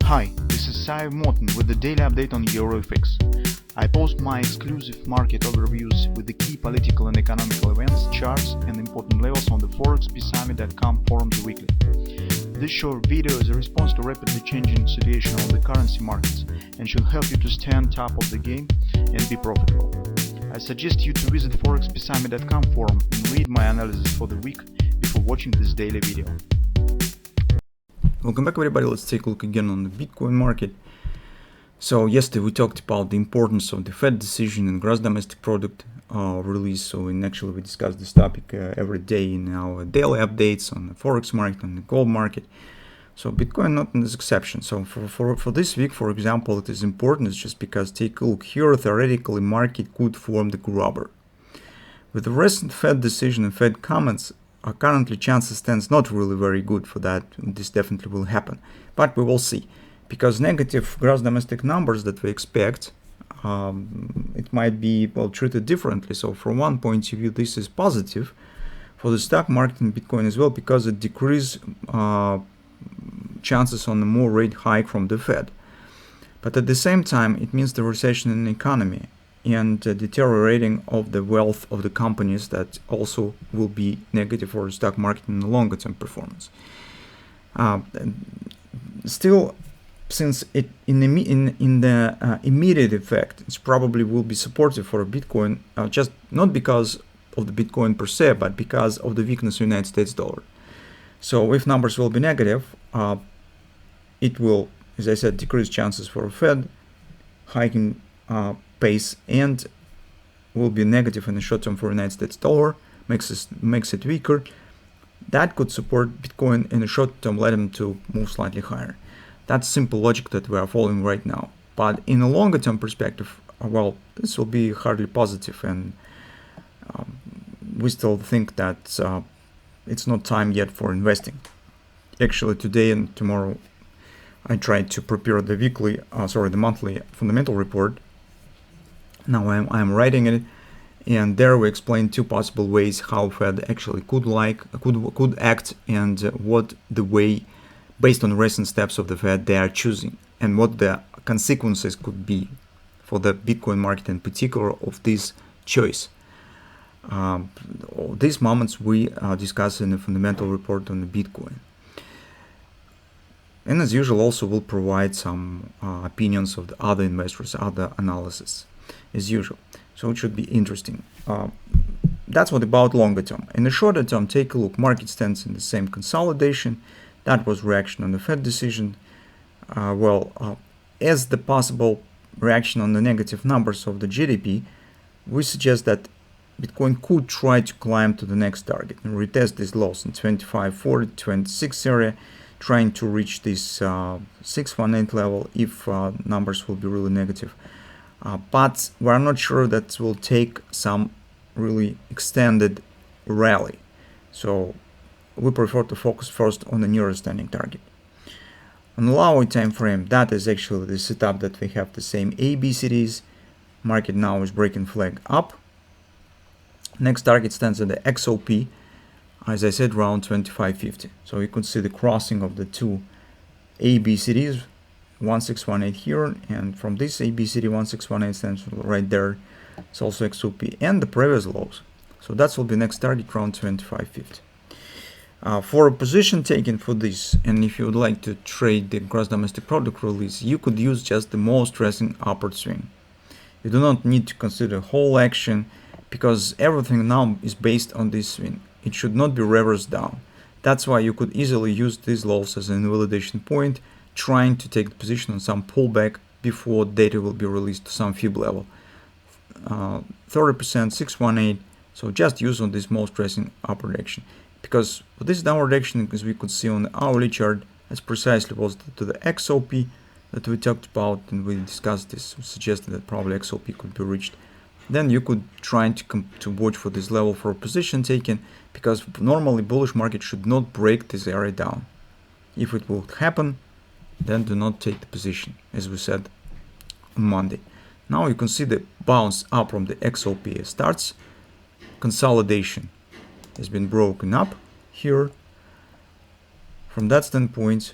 Hi, this is Sive Morten with the daily update on EuroFX. I post my exclusive market overviews with the key political and economical events, charts and important levels on the ForexPeaceArmy.com forums weekly. This short video is a response to rapidly changing situation on the currency markets and should help you to stay on top of the game and be profitable. I suggest you to visit ForexPeaceArmy.com forum and read my analysis for the week before watching this daily video. Welcome back everybody. Let's take a look again on the Bitcoin market. So yesterday we talked about the importance of the Fed decision and gross domestic product release. So we discussed this topic every day in our daily updates on the Forex market, on the gold market. So Bitcoin not in this exception. So for this week, for example, it is important. It's just because take a look here, theoretically market could form the grubber. With the recent Fed decision and Fed comments, currently chances stands not really very good for that. This definitely will happen, but we will see, because negative gross domestic numbers that we expect, it might be treated differently. So from one point of view, this is positive for the stock market and Bitcoin as well, because it decreases chances on a more rate hike from the Fed. But at the same time, it means the recession in the economy and deteriorating of the wealth of the companies that also will be negative for the stock market in the longer term performance. Still, since it in the immediate effect, it probably will be supportive for Bitcoin, just not because of the Bitcoin per se, but because of the weakness of the United States dollar. So if numbers will be negative, it will, as I said, decrease chances for a Fed hiking pace, and will be negative in the short term for United States dollar, makes it weaker. That could support Bitcoin in the short term, let them to move slightly higher. That's simple logic that we are following right now. But in a longer term perspective, well, this will be hardly positive, and we still think that it's not time yet for investing. Actually, today and tomorrow, I tried to prepare the monthly fundamental report. Now I'm writing it, and there we explain two possible ways how Fed actually could act, and what the way, based on recent steps of the Fed, they are choosing, and what the consequences could be for the Bitcoin market in particular of this choice. These moments we discuss in the fundamental report on the Bitcoin. And as usual, also will provide some opinions of the other investors, other analysis, as usual. So it should be interesting. That's what about longer term. In the shorter term, take a look. Market stands in the same consolidation. That was reaction on the Fed decision. As the possible reaction on the negative numbers of the GDP, we suggest that Bitcoin could try to climb to the next target and retest these lows in 2540, 26 area, trying to reach this 618 level if numbers will be really negative. But we're not sure that will take some really extended rally. So we prefer to focus first on the nearest standing target. On the lower time frame, that is actually the setup that we have the same ABCDs. Market now is breaking flag up. Next target stands at the XOP, as I said, around 2550. So you could see the crossing of the two ABCDs, 1618 here, and from this ABCD 1618 stands right there. It's also XOP and the previous lows. So that will be next target around 2550. For a position taken for this, and if you would like to trade the gross domestic product release, you could use just the most recent upward swing. You do not need to consider whole action, because everything now is based on this swing. It should not be reversed down. That's why you could easily use these lows as an invalidation point, trying to take the position on some pullback before data will be released to some fib level. 30%, 618. So just use on this most recent upward action, because for this downward action, as we could see on the hourly chart, as precisely was to the XOP that we talked about, and we discussed this, suggested that probably XOP could be reached. Then you could try to watch for this level for a position taken, because normally bullish market should not break this area down. If it will happen, then do not take the position, as we said on Monday. Now you can see the bounce up from the XOP starts. Consolidation has been broken up here. From that standpoint,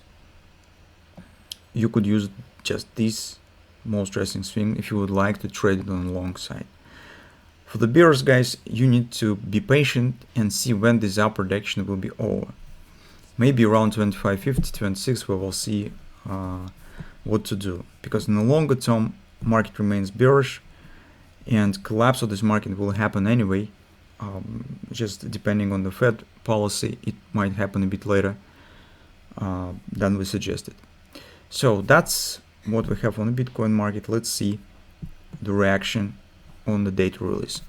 you could use just this most recent swing if you would like to trade it on the long side. For the bears, guys, you need to be patient and see when this upward action will be over. Maybe around 25.50, 26 we will see what to do, because in the longer term market remains bearish and collapse of this market will happen anyway. Just depending on the Fed policy, it might happen a bit later than we suggested. So that's what we have on the Bitcoin market. Let's see the reaction on the data release.